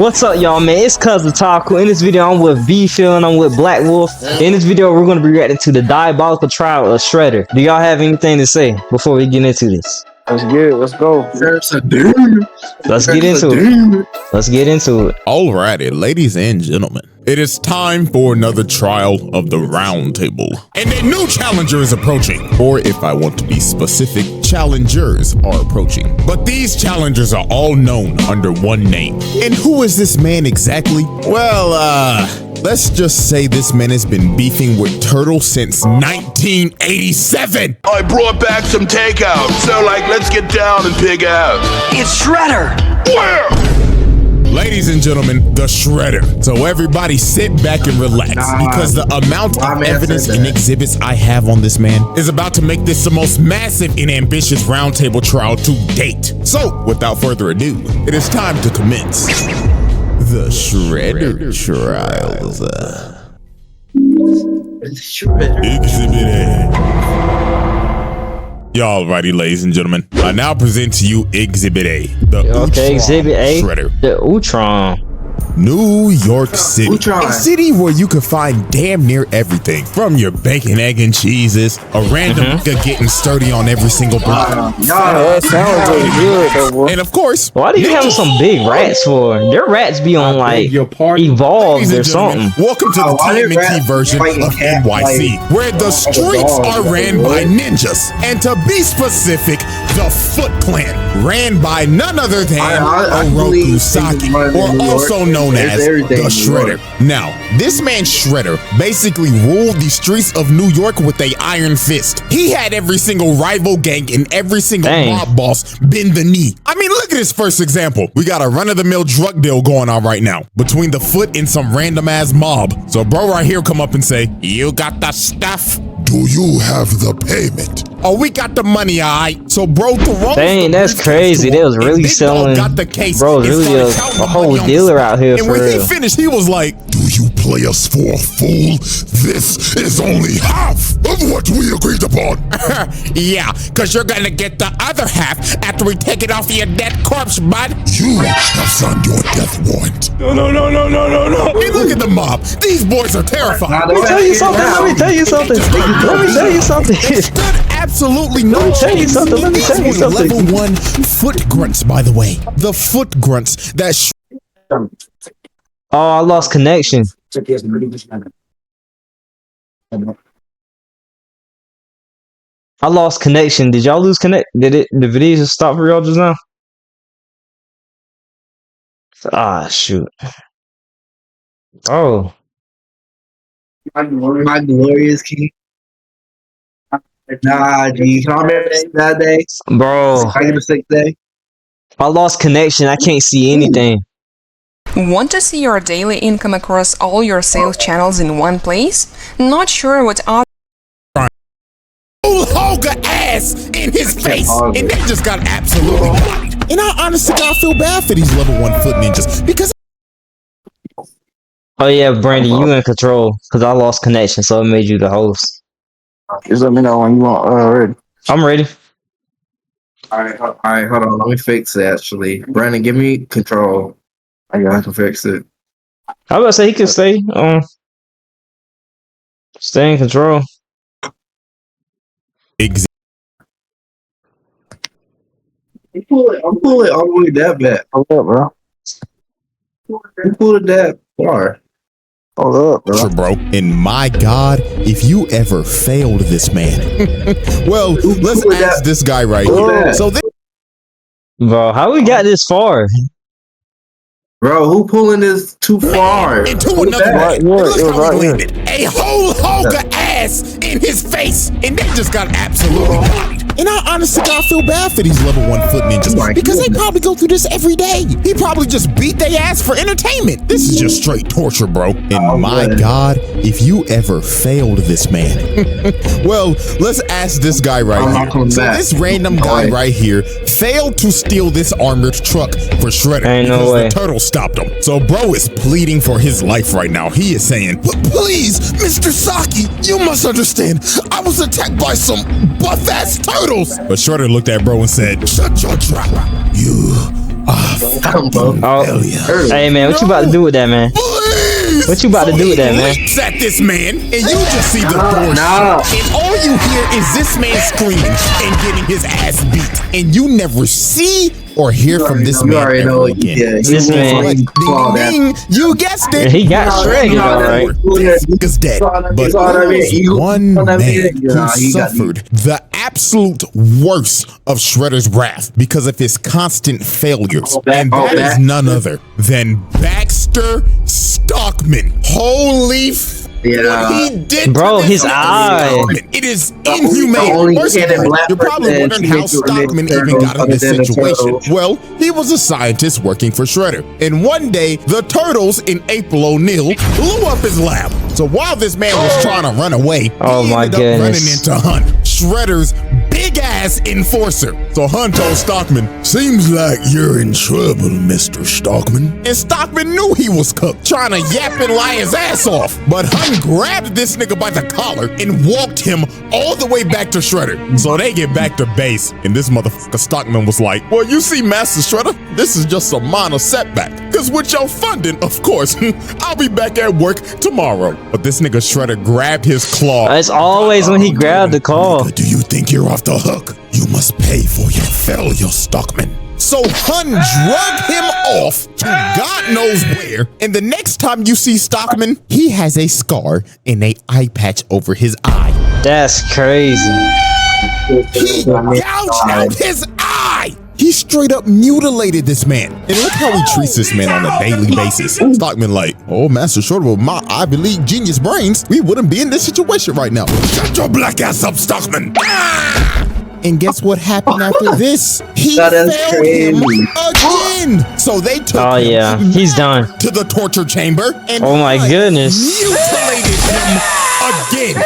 What's up, y'all, man? It's Cj Dachamp. In this video, I'm with B-Phil and I'm with Black Wolf. In this video, we're going to be reacting to the Diabolical trial of Shredder. Do y'all have anything to say before we get into this? Let's get it. Let's go. Let's get into it. Let's get into it. Alrighty, ladies and gentlemen, it is time for another trial of the round table. And a new challenger is approaching. Or if I want to be specific, challengers are approaching. But these challengers are all known under one name. And who is this man exactly? Well, let's just say this man has been beefing with Turtle since 1987. I brought back some takeout, so let's get down and pig out. It's Shredder! Where? Ladies and gentlemen, the Shredder. So everybody sit back and relax because the amount of evidence and exhibits I have on this man is about to make this the most massive and ambitious roundtable trial to date. So without further ado, it is time to commence the Shredder trials. Exhibit A. Y'all righty, ladies and gentlemen. I now present to you Exhibit A. The Exhibit A. Shredder. The Utron. New York City. A city where you can find damn near everything. From your bacon, egg, and cheeses, a random nigga getting sturdy on every single block. That sounds really good, though, boy. And of course, why do you have some big rats for? Their rats be on Evolved or something. Welcome to the TMNT version of NYC, where the streets are ran by ninjas. And to be specific, the Foot Clan, ran by none other than Oroku Saki, or also known as the Shredder. Now, this man Shredder basically ruled the streets of New York with a iron fist. He had every single rival gang and every single mob boss bend the knee. I mean, look at this first example. We got a run-of-the-mill drug deal going on right now between the Foot and some random-ass mob. So bro right here come up and say, "You got the stuff? Do you have the payment?" Oh, we got the money, alright. So bro, dang, that's crazy. They was really selling. Got the case. Bro, really a whole dealer out here. And when he finished, he was like, "Do you play us for a fool? This is only half of what we agreed upon." Yeah, cause you're gonna get the other half after we take it off your dead corpse, bud. You have signed your death warrant. No. Hey, look at the mob. These boys are terrified. Let me tell you something. Let me tell you something. Absolutely no. Let me tell you something. Level 1 foot grunts, by the way. The foot grunts that. Oh, I lost connection. I lost connection. Did y'all lose connect? The video just stop for y'all just now? Ah, shoot. Oh. My glorious king. Nah, G. Can I remember that day? Bro. I get a sick day. I lost connection. I can't see anything. Want to see your daily income across all your sales channels in one place? Not sure what other Hoga ass in his face, and they just got absolutely bodied. And I honestly gotta feel bad for these level 1 foot ninjas because. Oh yeah, Brandon, you in control because I lost connection, so it made you the host. Just let me know when you want ready. I'm ready. Alright, hold on. Let me fix it, actually. Brandon, give me control. I can fix it. I was about to say he could stay in control. I'm pulling all the way that back. Hold up, bro. I'm pulling that far. Hold up, bro. And my God, if you ever failed this man. Well, let's ask this guy right here. So bro, how we got this far? Bro, who pulling this too far? Into another right, landed. A whole Hoga ass in his face, and they just got absolutely bodied. And I honestly gotta feel bad for these level 1 foot ninjas because they probably go through this every day. He probably just beat their ass for entertainment. This is just straight torture, bro. And my God, if you ever failed this man. Well, let's ask this guy right here. So this random guy right here failed to steal this armored truck for Shredder because the turtle stopped him. So bro is pleading for his life right now. He is saying, "Please, Mr. Saki, you must understand. I was attacked by some buff-ass turtles." But Shredder looked at bro and said, "Shut your trap. You Oh, hey man, what you about to do with that, man? Please. What you about to do with that, man? Leaps at this man, and you just see the door shut, and all you hear is this man screaming and getting his ass beat, and you never see or hear from this man ever again. This man, you guessed it. he got shredded, all right. Is dead, but there was one man who suffered the absolute worst of Shredder's wrath because of his constant failures, and that is none other than Baxter Stockman. Holy what he did, bro, his eye. It is inhumane. First of all, you're probably wondering how Stockman even got in this situation. Well, he was a scientist working for Shredder, and one day the Turtles in April O'Neil blew up his lab. So while this man was trying to run away, he ended up running into Hunt, Shredder's big ass enforcer. So Hunt told Stockman, "Seems like you're in trouble, Mr. Stockman." And Stockman knew he was cooked, trying to yap and lie his ass off. But Hunt grabbed this nigga by the collar and walked him all the way back to Shredder. So they get back to base, and this motherfucker Stockman was like, "Well, you see, Master Shredder, this is just a minor setback. Cause with your funding, of course, I'll be back at work tomorrow." But this nigga Shredder grabbed his claw. It's always when he grabbed the claw. Do you think you're off the hook? You must pay for your failure, Stockman. So Hun drug him off to God knows where, and the next time you see Stockman, he has a scar and a eye patch over his eye. That's crazy. He gouged out his eye. He straight up mutilated this man. And look how he treats this man on a daily basis. Stockman like, "Oh, Master Shredder, with my Ivy League genius brains, we wouldn't be in this situation right now." "Shut your black ass up, Stockman." And guess what happened after this? He failed him again. So they took him he's done to the torture chamber and oh my goodness, mutilated him again.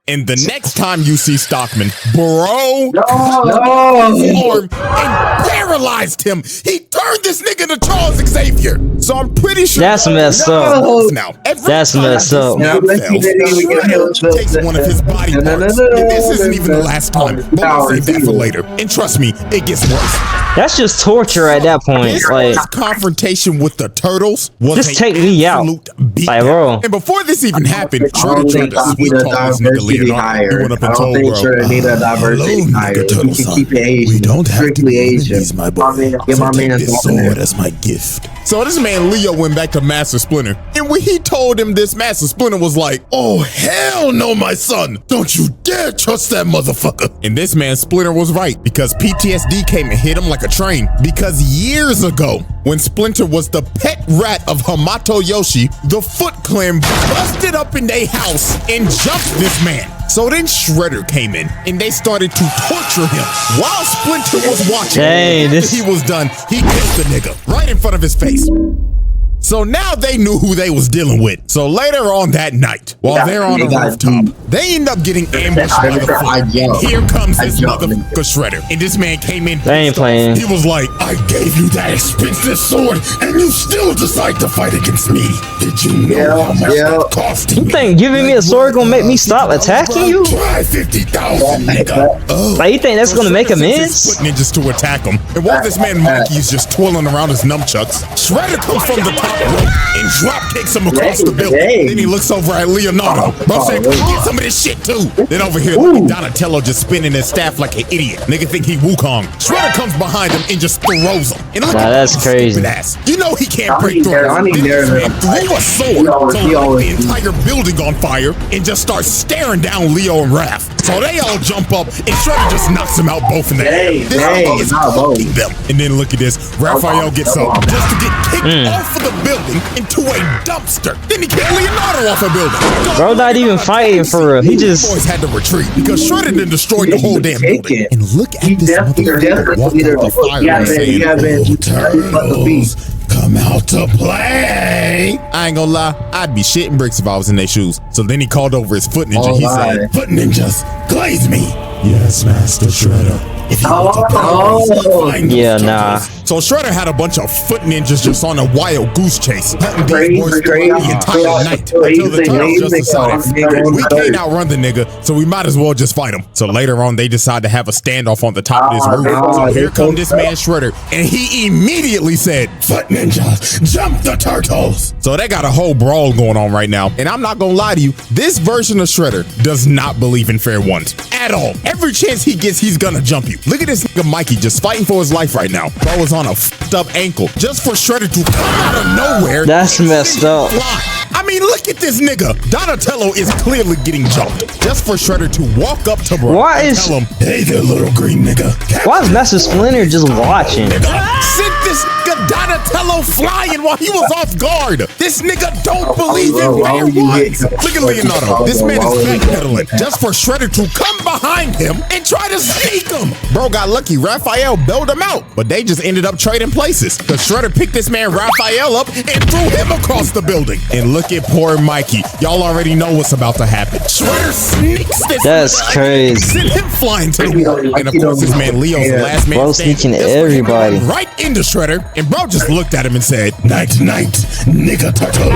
And the next time you see Stockman, bro, arm and paralyzed him. He turned this nigga to Charles Xavier. So I'm pretty sure that's messed up. Now, that's messed up. Takes one of his body parts. And this isn't even the last time. But we'll save that for later. And trust me, it gets worse. That's just torture at that point. This confrontation with the Turtles was just take me out, like, bro. And before this even happened, Shredder tried to sweet talk this nigga Leonardo. He went up and told bro, "Hello, nigga Turtle son. We don't have to be enemies, my boy. So take this sword as my gift." So this man Leo went back to Master Splinter, and when he told him this, Master Splinter was like, "Oh hell no, my son! Don't you dare trust that motherfucker!" And this man Splinter was right, because PTSD came and hit him like a train. Because years ago, when Splinter was the pet rat of Hamato Yoshi, the Foot Clan busted up in their house and jumped this man. So then Shredder came in and they started to torture him while Splinter was watching. After he was done, he killed the nigga right in front of his face. So now they knew who they was dealing with. So later on that night, while they're on the rooftop, they end up getting ambushed by the Foot. Here comes this motherfucker Shredder. And this man came in. They ain't playing. He was like, "I gave you that expensive sword and you still decide to fight against me. Did you know how much that cost me? You think giving me a sword gonna make me stop attacking you? Try 50,000, nigga." Like, you think that's gonna make amends? Foot ninjas to attack him. And while this man Monkey's just twirling around his nunchucks, Shredder comes from the top and drop kicks him across the building. Then he looks over at Leonardo. Bro said, "Get some of this shit too." Then over here, Donatello just spinning his staff like an idiot. Nigga think he Wukong. Shredder comes behind him and just throws him. And look at that's crazy. Ass. You know he can't break through. This man threw a sword, so the entire building on fire, and just starts staring down Leo and Raph. So they all jump up, and Shredder just knocks them out both in the head. This nigga is cooking them. And then look at this. Raphael gets up just to get kicked off of the building into a dumpster. Then he kicked Leonardo off a building. Bro, not even fighting for real. He just boys had to retreat because Shredder done destroyed the whole damn building. And look at this motherfucker walking out the fire and saying, "Oh, Turtles, come out to play." I ain't gonna lie, I'd be shitting bricks if I was in their shoes. So then he called over his Foot Ninja. He said, "Foot Ninjas, glaze me." "Yes, Master Shredder. If you want to find yeah, nah. So Shredder had a bunch of foot ninjas just on a wild goose chase, hunting these boys throughout the entire night until the Turtles just decided, we can't outrun the nigga, so we might as well just fight him. So later on, they decide to have a standoff on the top of this roof. So here comes this man Shredder, and he immediately said, "Foot ninjas, jump the turtles!" So they got a whole brawl going on right now, and I'm not gonna lie to you, this version of Shredder does not believe in fair ones at all. Every chance he gets, he's gonna jump you. Look at this nigga Mikey just fighting for his life right now. Bro is on a f***ed up ankle just for Shredder to come out of nowhere. That's messed up. I mean, look at this nigga. Donatello is clearly getting jumped just for Shredder to walk up to bro and tell him, "Hey there, little green nigga." Why is Master Splinter just watching? Sent this nigga Donatello flying while he was off guard. This nigga don't believe in fair ones. Look at Leonardo. This man is backpedaling just for Shredder to come behind him and try to sneak him. Bro got lucky. Raphael bailed him out, but they just ended up trading places because Shredder picked this man Raphael up and threw him across the building. And look at poor Mikey. Y'all already know what's about to happen. Shredder sneaks this. That's crazy. Sent him flying to the wall. And of course, this man Leo's the last man Bro sneaking everybody right into Shredder, and bro just looked at him and said, "Night, night, nigga turtle."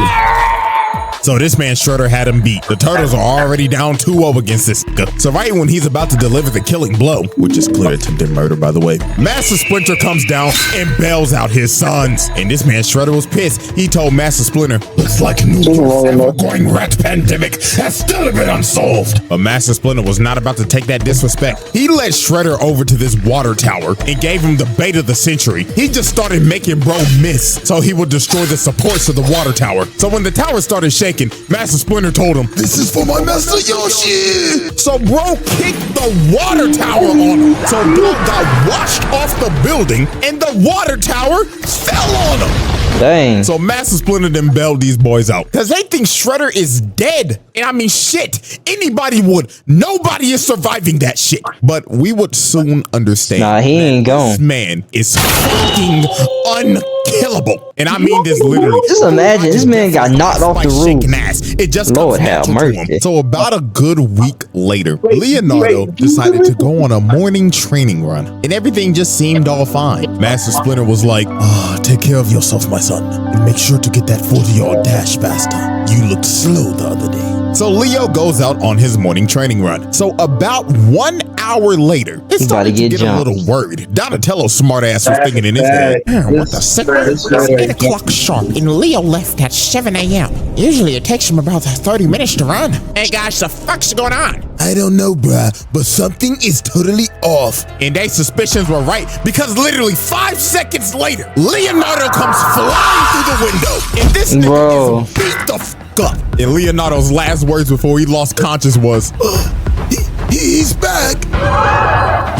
So this man Shredder had him beat. The Turtles are already down 2-0 against this nigga. So right when he's about to deliver the killing blow, which is clear attempted murder, by the way, Master Splinter comes down and bails out his sons. And this man Shredder was pissed. He told Master Splinter, "Looks like New York's ever-growing rat pandemic has still been unsolved." But Master Splinter was not about to take that disrespect. He led Shredder over to this water tower and gave him the bait of the century. He just started making bro miss so he would destroy the supports of the water tower. So when the tower started shaking, Master Splinter told him, "This is for my master Yoshi." So bro kicked the water tower on him. So bro got washed off the building and the water tower fell on him. Dang. So Master Splinter then bailed these boys out because they think Shredder is dead. And I mean, shit, anybody would. Nobody is surviving that shit. But we would soon understand. Nah, he ain't gone. This man is fucking unkillable. And I mean this literally. Just imagine, this man got knocked off the roof. Ass. It just Lord comes have natural to him. mercy. So about a good week later, Leonardo decided to go on a morning training run. And everything just seemed all fine. Master Splinter was like, "Take care of yourself, my son. And make sure to get that 40-yard dash faster. You looked slow the other day." So Leo goes out on his morning training run. So about 1 hour later, it started to get a little worried. Donatello's smart ass was thinking in his head, "What the second? It's 8 o'clock sharp, and Leo left at 7 a.m. Usually it takes him about 30 minutes to run. Hey guys, the fuck's going on?" "I don't know, bruh, but something is totally off." And their suspicions were right, because literally 5 seconds later, Leonardo comes flying through the window, and this nigga is beat the fuck up. And Leonardo's last words before he lost conscious was, "He's back."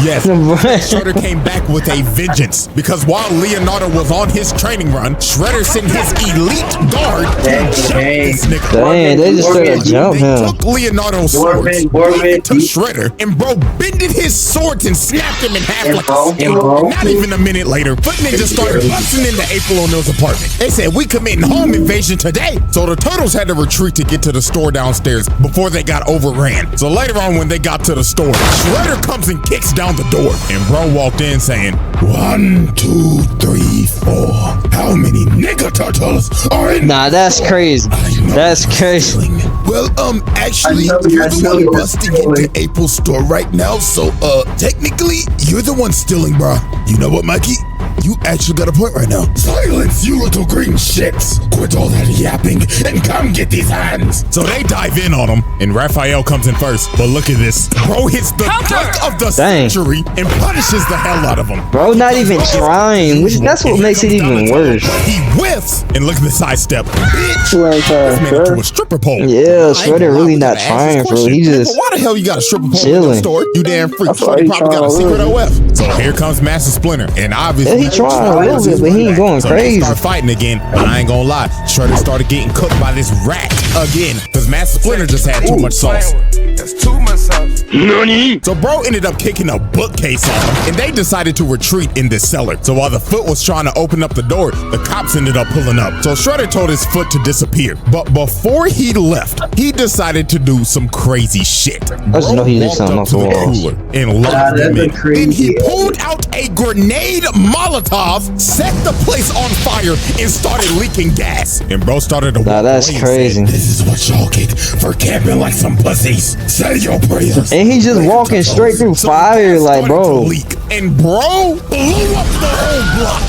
Yes, Shredder came back with a vengeance, because while Leonardo was on his training run, Shredder sent his elite guard to jump this nigga. Dang, they just started to jump him. They took Leonardo's sword, gave it to Shredder, and bro bended his swords and snapped him in half like a snake. Not even a minute later, Foot Ninja started busting into April O'Neil's apartment. They said, "We committing home invasion today." So the Turtles had to retreat to get to the store downstairs before they got overran. So later on when they got to the store, Shredder comes and kicks down the door, and bro walked in saying, "1, 2, 3, 4. How many nigga turtles are in?" Nah, that's crazy. That's crazy. "Well, actually, you're the one busting into April's store right now, so, technically, you're the one stealing, bro. You know what, Mikey? You actually got a point right now." "Silence, you little green shits. Quit all that yapping and come get these hands." So they dive in on him, and Raphael comes in first. But look at this. Bro hits the dunk of the century and punishes the hell out of him. Bro not even trying, which that's what makes it even worse. He whiffs, and look at the sidestep. Bitch, this man into a stripper pole. Yeah, Shredder really not trying, bro. He just why the hell you got a stripper pole in chilling. the store? You damn freak. You probably got a secret OF. So here comes Master Splinter, and obviously he trying a little bit, but he ain't going crazy. They start fighting again, but I ain't gonna lie, Shredder started getting cooked by this rat again, because Master Splinter just had too much sauce. That's too much sauce. Nani? So bro ended up kicking a bookcase on him, and they decided to retreat in this cellar. So while the Foot was trying to open up the door, the cops ended up pulling up. So Shredder told his Foot to disappear, but before he left, he decided to do some crazy shit. I just know he did something off the walls. And locked them in. Then he pulled out a grenade molotov Molotov, set the place on fire, and started leaking gas. And bro started to walk that's away and crazy. said, "This is what y'all get for camping like some pussies. Say your prayers." And he just walking straight through fire, like, bro. Leak, and bro blew up the whole block.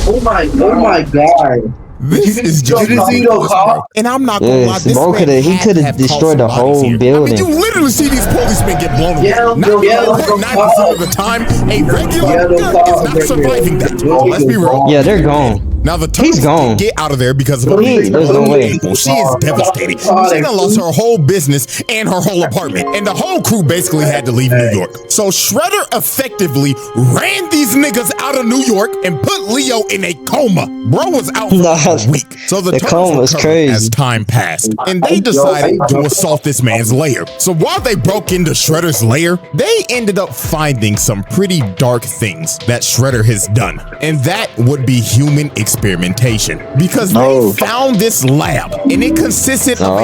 Oh my god. This is just and I'm not gonna lie, Yes, this bro man he could have destroyed the whole building. I mean, you literally see these policemen get blown away. 99% of the time, a regular gun is not surviving that. Let's be real. Yeah, they're gone. Now the He's gone. get out of there because of There's no way. She is devastated. She done lost her whole business and her whole apartment, and the whole crew basically had to leave New York. So Shredder effectively ran these niggas out of New York and put Leo in a coma. Bro was out for a week. So the coma was crazy. As time passed, and they decided to assault this man's lair. So while they broke into Shredder's lair, they ended up finding some pretty dark things that Shredder has done, and that would be human experimentation, because they found this lab and it consisted of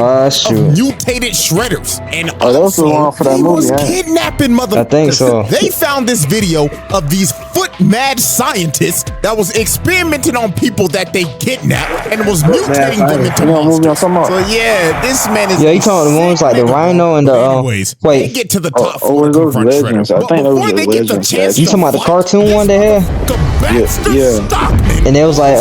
mutated shredders, and also he was kidnapping motherfuckers. I think so. They found this video of these foot mad scientists that was experimenting on people that they kidnapped and was mutating them into monsters. So yeah, this man is he talking the ones like the rhino and the anyways, wait. they get to the top floor to confront Shredder. But before they get the chance You talking about the cartoon one they had? Yeah. And they was like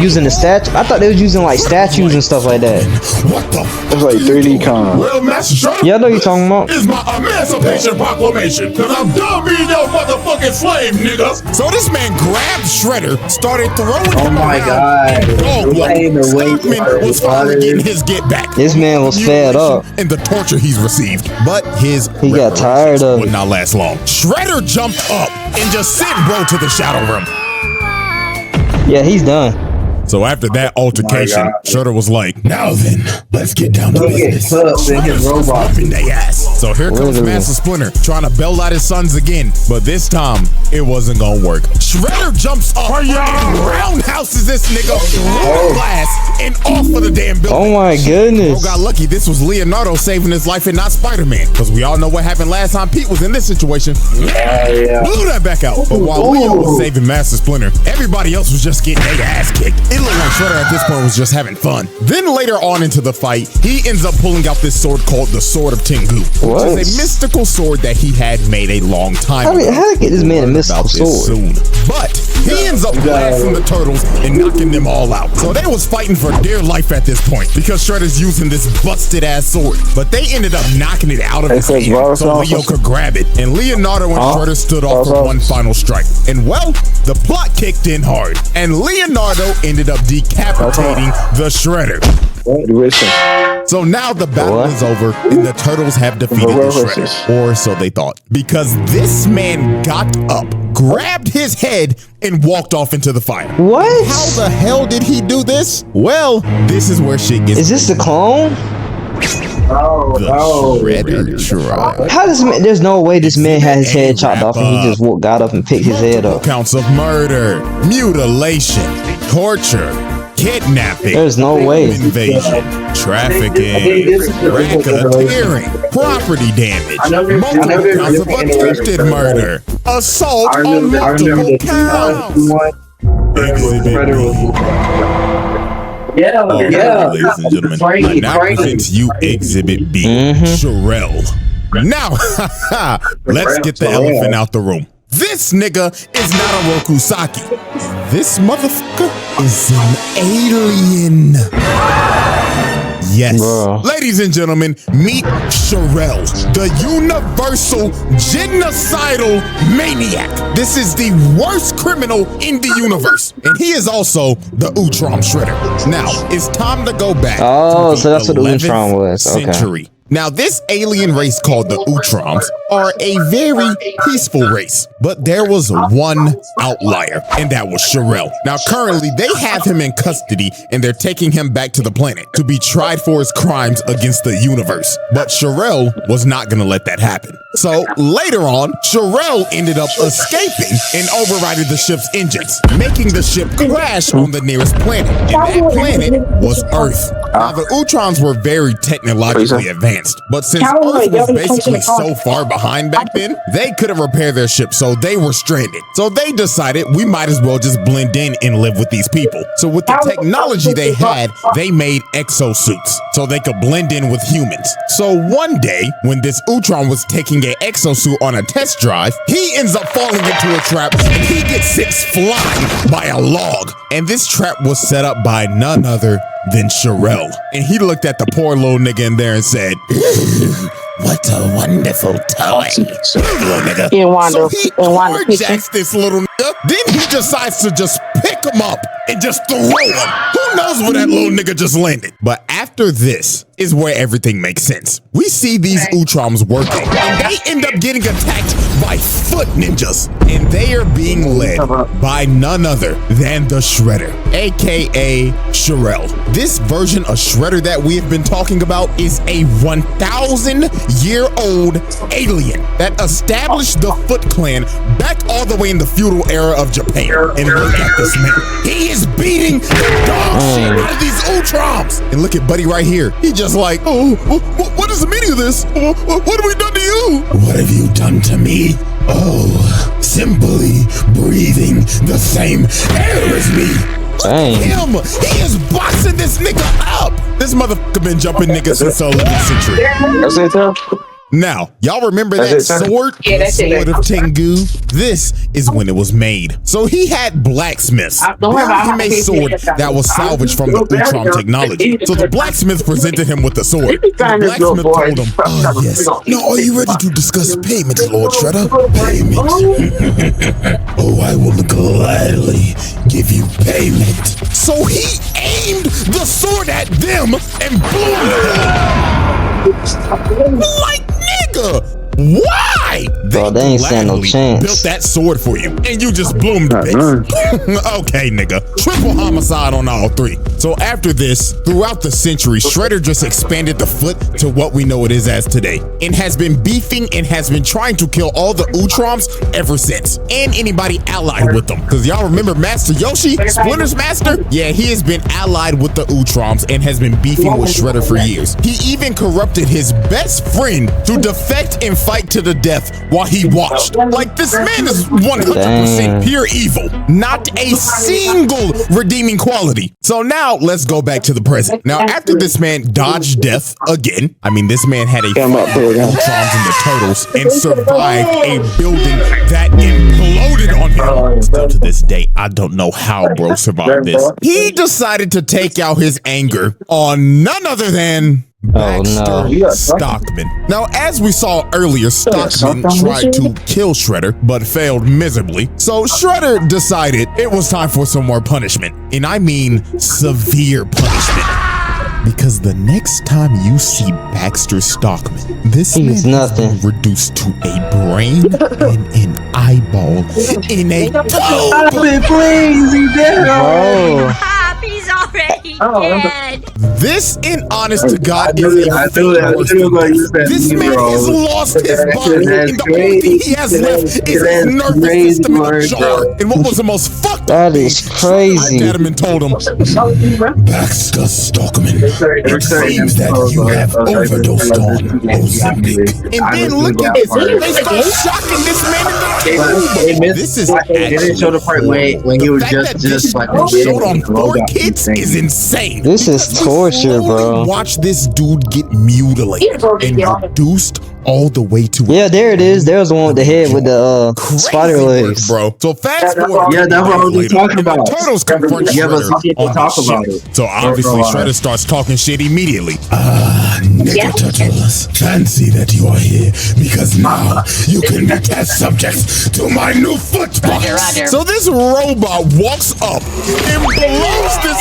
using the statue. I thought they was using like statues and stuff like that. What the It's like 3D con. Well, Master Shredder, Yeah, I know you're talking about. is my emancipation proclamation, cause I'm done being your motherfucking slave, niggas. So this man grabbed Shredder, started throwing him around, and Stockman was finally getting his get back. This man was fed up. And the torture he's received, but He got tired of would it. not last long. Shredder jumped up and just sent bro to the shadow room. Yeah, he's done. So after that altercation, Shredder was like, "Now then, let's get down to business." Whooping they ass. So here comes Master Splinter trying to bail out his sons again, but this time it wasn't gonna work. Shredder jumps up and roundhouses this nigga through glass and off of the damn building. Oh my goodness. Bro got lucky. This was Leonardo saving his life and not Spider-Man, because we all know what happened last time Pete was in this situation. Blew that back out. But while Leo was saving Master Splinter, everybody else was just getting their ass kicked. It looked like Shredder at this point was just having fun. Then later on into the fight, he ends up pulling out this sword called the Sword of Tengu, which is a mystical sword that he had made a long time ago. How did this man a mystical sword? Soon. But he ends up blasting the turtles and knocking them all out. So they was fighting for dear life at this point, because Shredder's using this busted ass sword. But they ended up knocking it out of his hand so Leo could grab it. And Leonardo and Shredder stood off for one final strike. And well, the plot kicked in hard, and Leonardo ended up decapitating the Shredder. So now the battle is over and the turtles have defeated the Shredder, or so they thought, because this man got up, grabbed his head, and walked off into the fire. What? How the hell did he do this? Well, this is where shit gets. Is this the clone? Shredder trial. How does man? There's no way this man had his head chopped off and he just got up and picked his head up. Counts of murder, mutilation, torture, kidnapping, There's no way. invasion, trafficking, racketeering, property damage, multiple counts of attempted murder, assault on multiple counts. Exhibit B. Ladies and gentlemen, I now present you Exhibit B, Sherelle. Now, let's get the elephant out the room. This nigga is not a Rokusaki. This motherfucker is an alien. Yes. Ladies and gentlemen, meet Sherelle, the universal genocidal maniac. This is the worst criminal in the universe. And he is also the Utrom Shredder. Now, it's time to go back to so that's what the 11th Utrom was. Okay. century. Now, this alien race called the Utroms are a very peaceful race, but there was one outlier, and that was Sherelle. Now, currently, they have him in custody, and they're taking him back to the planet to be tried for his crimes against the universe. But Sherelle was not gonna let that happen. So later on, Sherelle ended up escaping and overriding the ship's engines, making the ship crash on the nearest planet. And that planet was Earth. Now, the Utrons were very technologically advanced, but since Earth was basically so far behind back then, they couldn't repair their ship, so they were stranded. So they decided we might as well just blend in and live with these people. So with the technology they had, they made exosuits so they could blend in with humans. So one day, when this Utron was taking an exosuit on a test drive, he ends up falling into a trap and he gets sent flying by a log. And this trap was set up by none other than Sherelle. And he looked at the poor little nigga in there and said, "What a wonderful toy." Little nigga. So he carjacks this little nigga. Then he decides to just pick him up and just throw him. Who knows where that little nigga just landed? But after this is where everything makes sense. We see these Utrons working, and they end up getting attacked by foot ninjas. And they are being led by none other than the Shredder, aka Sherelle. This version of Shredder that we have been talking about is a 1,000-year-old alien that established the Foot Clan back all the way in the feudal era of Japan. And look at this man. He is beating the dog shit out of these Utrons. And look at Buddy right here. He just like, oh, what is the meaning of this? What have we done to you? What have you done to me? Oh, simply breathing the same air as me. Dang. Him, he is boxing this nigga up. This motherfucker been jumping niggas since the 11th century. That's it, Tom? Now, y'all remember that sword? Yeah, that's it. Sword of Tengu? This is when it was made. So he had blacksmiths. He made sword that was salvaged from the Utron technology. So the blacksmith presented him with the sword. The blacksmith told him, "Oh, yes. Now, are you ready to discuss payments, Lord Shredder? Payment? Oh, I will gladly give you payment." So he aimed the sword at them and blew them. Like, nigga, why? Bro, they ain't stand no chance. Built that sword for you, and you just blew him to bits. Okay, nigga. Triple homicide on all three. So after this, throughout the centuries, Shredder just expanded the Foot to what we know it is as today, and has been beefing and has been trying to kill all the Utrons ever since, and anybody allied with them. Because y'all remember Master Yoshi, Splinter's master? Yeah, he has been allied with the Utrons and has been beefing with Shredder for years. He even corrupted his best friend to defect and fight to the death while he watched. Like, this man is 100% pure evil. Not a single redeeming quality. So now let's go back to the present. Now, after this man dodged death again, I mean, this man had a fight with Utrons and the Turtles and survived a building that imploded on him. Still to this day, I don't know how bro survived this. He decided to take out his anger on none other than Stockman. Now, as we saw earlier, Stockman tried to kill Shredder, but failed miserably. So Shredder decided it was time for some more punishment. And I mean severe punishment. Because the next time you see Baxter Stockman, this man is reduced to a brain and an eyeball in a tube. Please, he's dead. He's already dead. This, in honest to God, is a this man has lost his body, and the only thing he has left is his nervous system in a jar. And what was the most fucked up thing? That is crazy. Looked at him and told him, "Baxter Stockman, it seems that you have overdosed on Ozempic." And then look at this, they start shocking this man in the tube. This is actually show the part when he was just like showed on 4 kids is insane. This is torture, bro. Watch this dude get mutilated and reduced all the way to there it is. There's the one with the head with the spider legs, bro. So fast forward. Yeah, that's what I was talking about. Turtles confront Shredder on talk about it. So obviously Shredder starts talking shit immediately. Nigga Turtles, fancy that you are here because now you can be test subjects to my new foot box. So this robot walks up and blows this.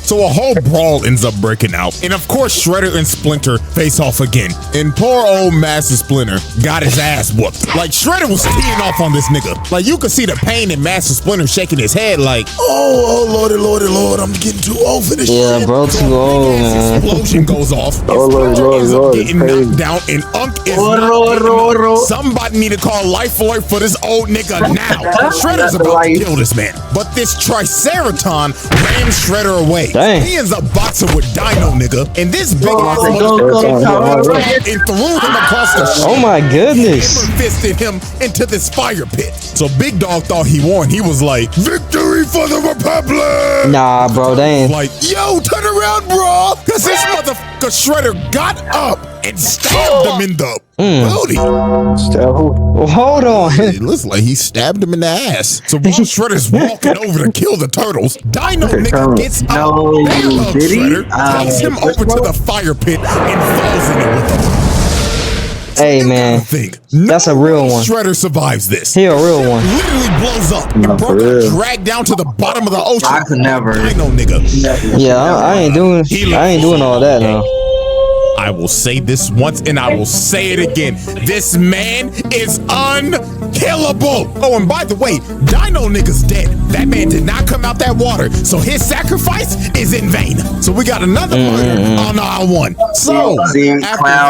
So a whole brawl ends up breaking out. And of course, Shredder and Splinter face off again. And poor old Master Splinter got his ass whooped. Like, Shredder was teeing off on this nigga. Like, you could see the pain in Master Splinter shaking his head like, oh Lord, I'm getting too old for this shit. Yeah, bro, too old, man. Explosion goes off. Oh, Lord, getting knocked down, and Unk is somebody need to call life alert for this old nigga now. Shredder's about to kill this man. But this Triceraton rams Shredder away. Dang. He ends up boxing with Dino nigga, and this big ass and threw him across the ship. Oh my goodness. Hammer fisted him into this fire pit. So Big Dog thought he won. He was like, victory for the Republic! Nah, bro, they ain't. Like, yo, turn around, bro! Cause this motherfucker Shredder got up and stabbed him in the booty. Stab who? Well, hold on. It looks like he stabbed him in the ass. So while Shredder's walking over to kill the turtles, Dino nigga gets up, Shredder, takes him over to the fire pit and falls in it with him. Hey, man. That's a real one. Shredder survives this. He a real one. Literally blows up. And bro got dragged down to the bottom of the ocean. I could never. Dino nigga. Yeah, I ain't doing all that now. I will say this once and I will say it again. This man is unkillable. Oh, and by the way, Dino nigga's dead. That man did not come out that water, so his sacrifice is in vain. So we got another murder on aisle 1. So after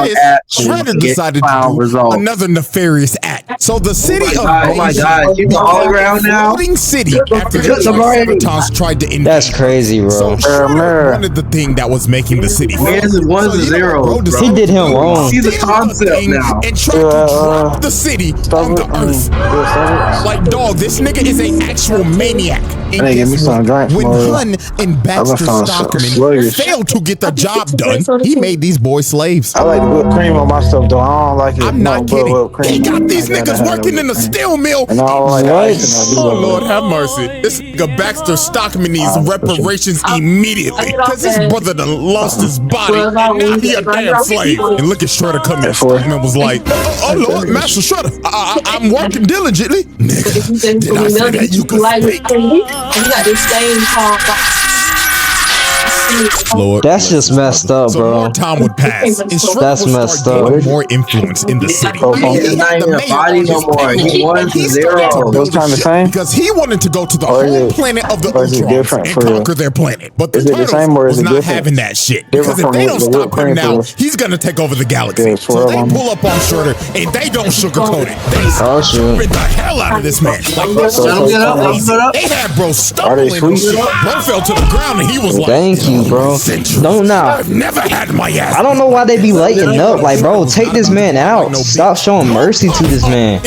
this, Shredder decided to do another nefarious act. So the city of oh my God, you all around now. Floating city after the Triceratons tried to invade. That's crazy, bro. So Shredder wanted the thing that was making the city. One's a zero. He did him wrong. See the concept now. And tried to drop the city on the earth. Like, dog, this nigga is an actual maniac. And hey, give me some drink. When Hun and Baxter Stockman failed to get the job done, he made these boys slaves. I like the whipped cream on my stuff, though. I don't like it. I'm not kidding. He got these niggas working in the steel mill. And I don't like oh, Lord have mercy. This nigga Baxter Stockman needs reparations immediately. Because his brother done lost his body. And now he a damn slave. And look at Shredder coming. Stockman was like, oh Lord, Master Shredder, I'm working diligently. Nigga, did I say that you could speak? And you got this thing called Lord, that's just messed up, so bro. more time would pass. And That's messed up. More influence in the city. He's not even a body no more. He was zero. Those kind of same? Because he wanted to go to the whole planet of the Ultrons and conquer their planet. But the Turtles was not having that shit. Because if they don't stop him now, he's gonna take over the galaxy. So they pull up on Shredder and they don't sugarcoat it. They stupid the hell out of this man. Like, they had bro stumbling and shit. Bro fell to the ground and he was like, thank you, bro. Don't now. I've never had my ass. I don't know why they be lighting up. Like, bro, take this man out. Stop showing mercy to this man.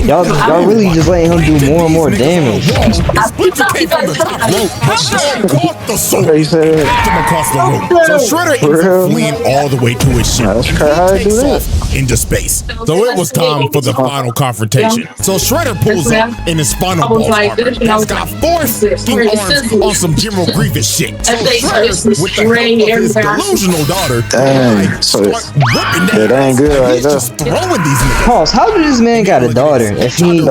Y'all really just letting him do more and more damage. Splinter came from the top rope, but Dog caught the sword, kicked him across the room. So Shredder ends up fleeing all the way to his ship. He takes off into space. So it was time for the final confrontation. So Shredder pulls up in his final ball armor. He's got 4 fucking arms on some General Grievous shit. So Shredder, with the help of his delusional daughter, start whipping that ass. He's just throwing these niggas. Pause. How did this man got a daughter if he's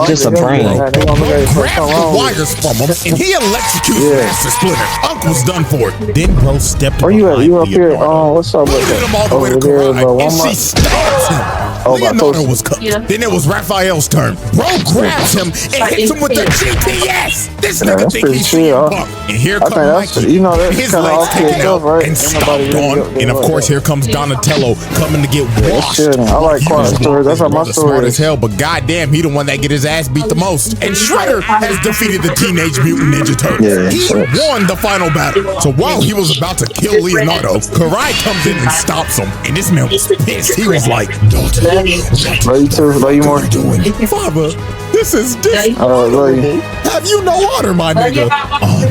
just a brain? Grabs the wires from him and he electrocutes Master Splinter. Unc was done for it. Then bro stepped Where you at? You up here? What's up with hit him all the way to Karai, and she stabs him. Leonardo was cooked. Then it was Raphael's turn. Bro grabs him and hits him with the GPS. This nigga think he's punk. And here comes Mikey. His legs taken out and stomped on. And of course, here comes Donatello coming to get washed. I like quiet stories. That's how my story smart as hell, but goddamn, he the one that get his ass beat the most. And Shredder has defeated the Teenage Mutant Ninja Turtles. He won the final battle. So while he was about to kill Leonardo, Karai comes in and stops him. And this man was pissed. He was like, daughter, love you too. Love you more. Father, this is different. Love you. Have you no honor, my nigga? Honor.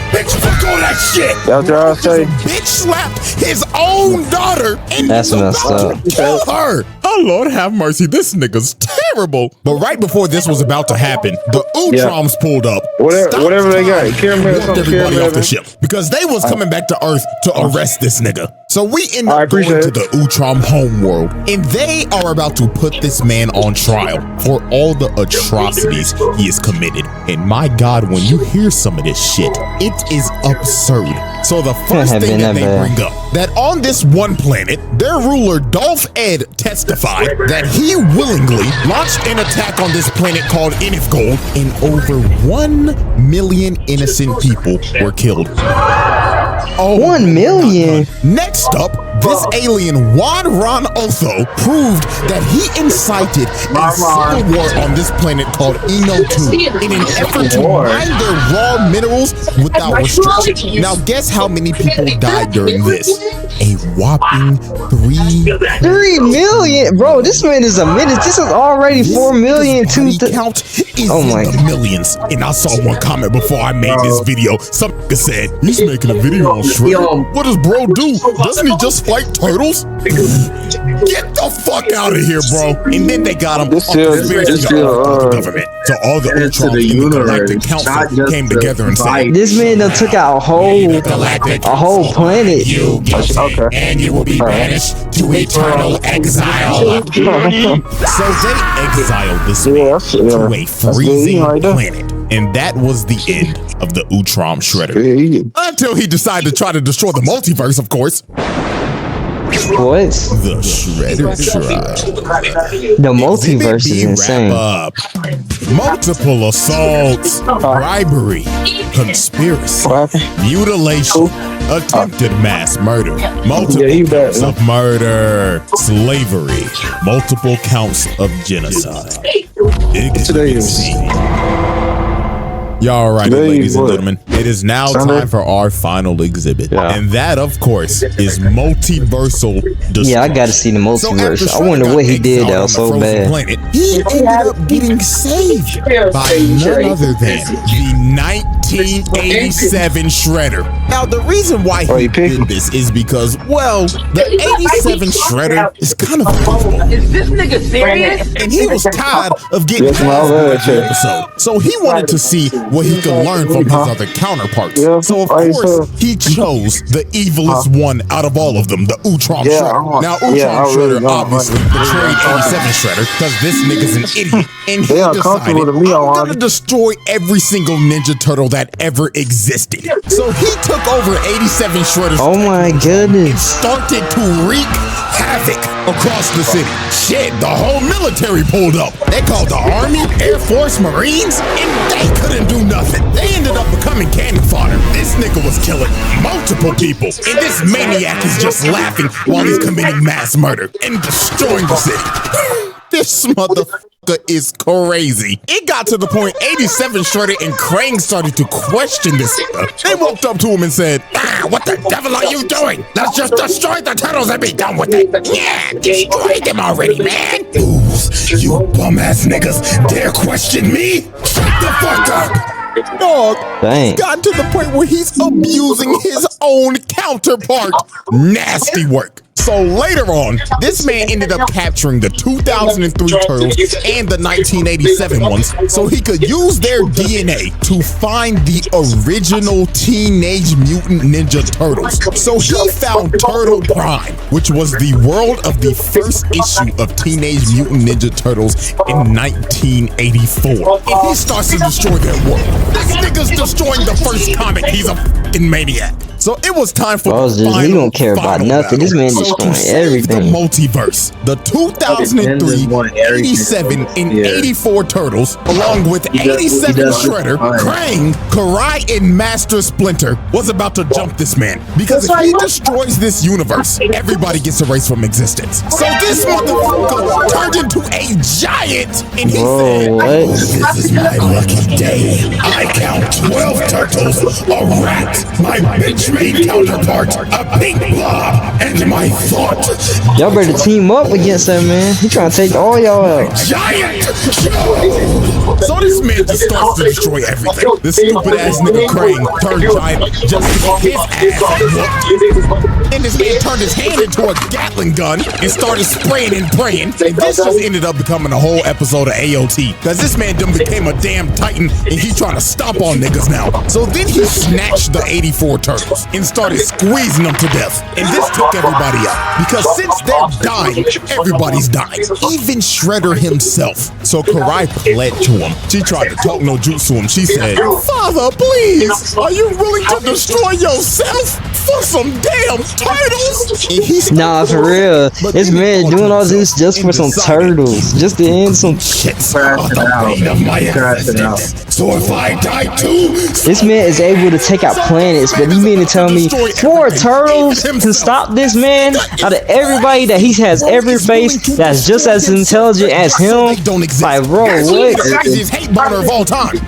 Bitch, fuck all that shit. That's what I say. Bitch slapped his own daughter and that's messed up. Kill her. Oh, Lord have mercy. This nigga's terrible. terrible. But right before this was about to happen, the Utroms pulled up. Whatever they got. Walked everybody off the ship because they was coming back to Earth to arrest this nigga. So we end up going to the Utrom homeworld, and they are about to put this man on trial for all the atrocities he has committed. And my God, when you hear some of this shit, it is absurd. So the first thing that they bring up, that on this one planet, their ruler Dolph Ed testified that he willingly launched an attack on this planet called Inifgold, and over 1 million innocent people were killed. 1 million? Next up, this alien Juan Ron Otho proved that he incited a civil war on this planet called Eno 2 in an effort to mine their raw minerals without restriction. Now guess how many people died during this? A whopping 3 million? Bro, this man is a menace. This is already 4 million. Count is in the millions. And I saw one comment before I made this video. Some nigga said, he's making a video on Shredder. What does bro do? Doesn't he just fight turtles? Get the fuck out of here, bro. And then they got him the government. So all the Utroms in the Galactic Council came together and said, this man done took out a whole planet. And you will be banished to eternal exile. So they exiled this man to a freezing planet. And that was the end of the Utrom Shredder. Until he decided to try to destroy the multiverse, of course. What? The Shredder trial. The multiverse is insane. Multiple assaults, bribery, conspiracy, mutilation, attempted mass murder, multiple counts of murder, slavery, multiple counts of genocide. Y'all right, ladies and gentlemen. It is now time for our final exhibit. And that, of course, is multiversal destruction. Yeah, I gotta see the multiverse. I wonder what he did that was so bad. Planet, he ended up getting saved by none other than the 1987 Shredder. Now, the reason why he did this is because, well, the 87 Shredder is kind of evil. Is this nigga serious? And he was tired of getting every episode. So he wanted to see what he could learn from his other counterparts. So of course, he chose the evilest one out of all of them, the Utrom Shredder. Now, Utrom Shredder obviously betrayed 87 Shredder because this nigga's an idiot. And he decided, I'm gonna destroy every single Ninja Turtle that ever existed. So he took over 87 Shredder's and started to wreak havoc across the city. Shit, the whole military pulled up. They called the Army, Air Force, Marines, and they couldn't do nothing. They ended up becoming cannon fodder. This nigga was killing multiple people, and this maniac is just laughing while he's committing mass murder and destroying the city. This motherfucker is crazy. It got to the point 87 Shredder and Krang started to question this. They walked up to him and said, what the devil are you doing? Let's just destroy the turtles and be done with it. Yeah, destroy them already, man. Fools, you bum-ass niggas dare question me? Shut the fuck up. Dog, he's gotten to the point where he's abusing his own counterpart. Nasty work. So later on, this man ended up capturing the 2003 turtles and the 1987 ones so he could use their DNA to find the original Teenage Mutant Ninja Turtles. So he found Turtle Prime, which was the world of the first issue of Teenage Mutant Ninja Turtles in 1984. And he starts to destroy their world. This nigga's destroying the first comic. He's a fucking maniac. So it was time for the final, he don't care about nothing. This man destroying everything. The multiverse, the 2003, 87, and 84 Turtles, along with 87 Shredder, Krang, Karai, and Master Splinter, was about to jump this man. Because if he destroys this universe, everybody gets erased from existence. So this motherfucker turned into a giant, and he said, this is my lucky day. I count 12 turtles, a rat, my bitch main counterpart, a pink blob, and my thought. Y'all better team up against that man. He trying to take all y'all out. Giant! So this man just starts to destroy everything. This stupid ass nigga Krang turned giant just to get his ass whooped. And this man turned his hand into a Gatling gun and started spraying and praying. And this just ended up becoming a whole episode of AOT. Cause this man done became a damn titan and he's trying to stomp on niggas now. So then he snatched the 84 turtles and started squeezing them to death. And this took everybody out. Because since they're dying, everybody's dying. Even Shredder himself. So Karai pled to him. She tried to talk no jutsu him. She said, "Father, please, are you willing to destroy yourself for some damn turtles?" Nah, for real. This man doing all this just for some turtles. Just to end some shit. So if I die too, this man is able to take out planets, but you mean to tell me 4 turtles can stop this man? Out of everybody that he has ever faced that's just as intelligent as him? Like, bro, what?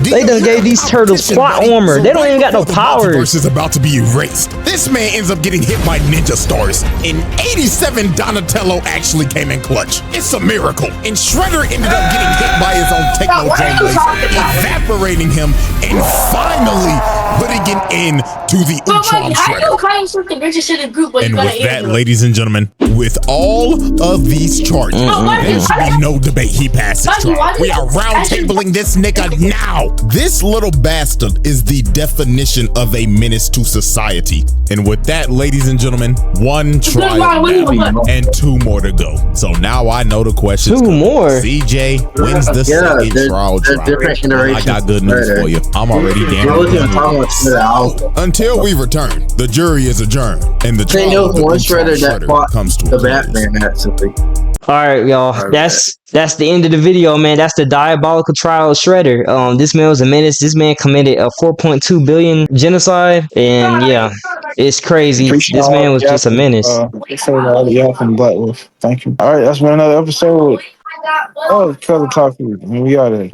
They done gave these turtles plot armor. They don't even got no powers. Is about to be erased. This man ends up getting hit by ninja stars. In 87, Donatello actually came in clutch. It's a miracle. And Shredder ended up getting hit by his own Technodrome laser, evaporating him and finally putting an end to the Ultron Shredder. And with that, ladies and gentlemen, with all of these charges, there should be no debate he passes trial. We are roundtabling this nigga now. This little bastard is the definition of a menace to society. And with that, ladies and gentlemen, 1 trial now and 2 more to go. So now I know the question. 2 more? CJ wins the second trial. I got good news for you. I'm already damn. Until we return, the jury is adjourned, and the trial of the Shredder comes to a close. Alright, y'all. That's the end of the video, man. That's the diabolical trial of Shredder. This man was a menace. This man committed a 4.2 billion genocide, and yeah, it's crazy. This man was just a menace. From Black Wolf. Thank you. Alright, that's been another episode. Oh, Color Talk. We out of here.